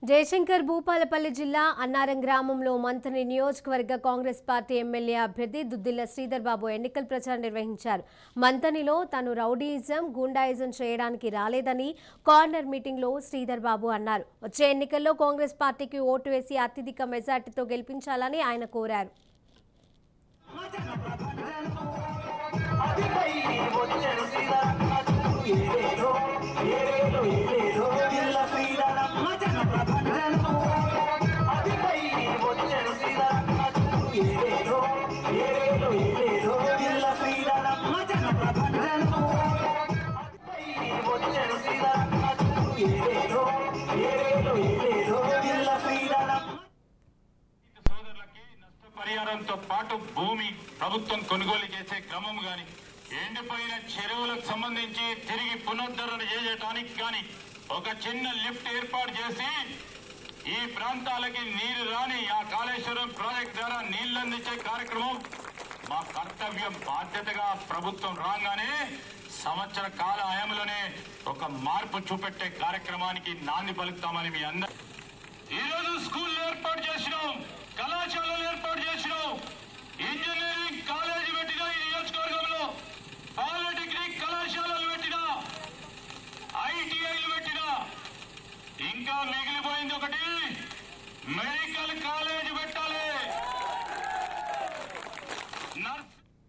జయశంకర్ భూపాలపల్లి జిల్లా అన్నారం గ్రామంలో మంథని నియోజకవర్గ కాంగ్రెస్ పార్టీ ఎమ్మెల్యే అభ్యర్థి దుద్దిల్ల శ్రీధర్ బాబు ఎన్నికల ప్రచారం నిర్వహించారు. మంథనిలో తాను రౌడీయిజం, గూండాయిజం చేయడానికి రాలేదని కార్నర్ మీటింగ్లో శ్రీధర్ బాబు అన్నారు. వచ్చే ఎన్నికల్లో కాంగ్రెస్ పార్టీకి ఓటు వేసి అత్యధిక మెజార్టీతో గెలిపించాలని ఆయన కోరారు. పరిహారంతో పాటు భూమి ప్రభుత్వం కొనుగోలు చేసే క్రమం గాని, ఎండిపోయిన చెరువులకు సంబంధించి తిరిగి పునరుద్ధరణ చేయడానికి గాని ఒక చిన్న లిఫ్ట్ ఏర్పాటు చేసి ఈ ప్రాంతాలకి నీరు రాని ఆ కాళేశ్వరం ప్రాజెక్ట్ ద్వారా నీళ్లు అందించే కార్యక్రమం మా కర్తవ్యం, బాధ్యతగా ప్రభుత్వం రాగానే సంవత్సర కాల హయాంలోనే ఒక మార్పు చూపెట్టే కార్యక్రమానికి నాంది పలుకుతామని మీ అందరూ ఈరోజు స్కూల్ ఏర్పాటు చేసినాం, కళాశాలలు ఏర్పాటు చేసినాం, ఇంజనీరింగ్ కాలేజీ పెట్టినా ఈ నియోజకవర్గంలో, పాలిటెక్నిక్ కళాశాలలు పెట్టినా, ఐటీఐలు పెట్టినా, ఇంకా మిగిలిపోయింది ఒకటి మెడికల్ కాలేజీ పెట్టాలి.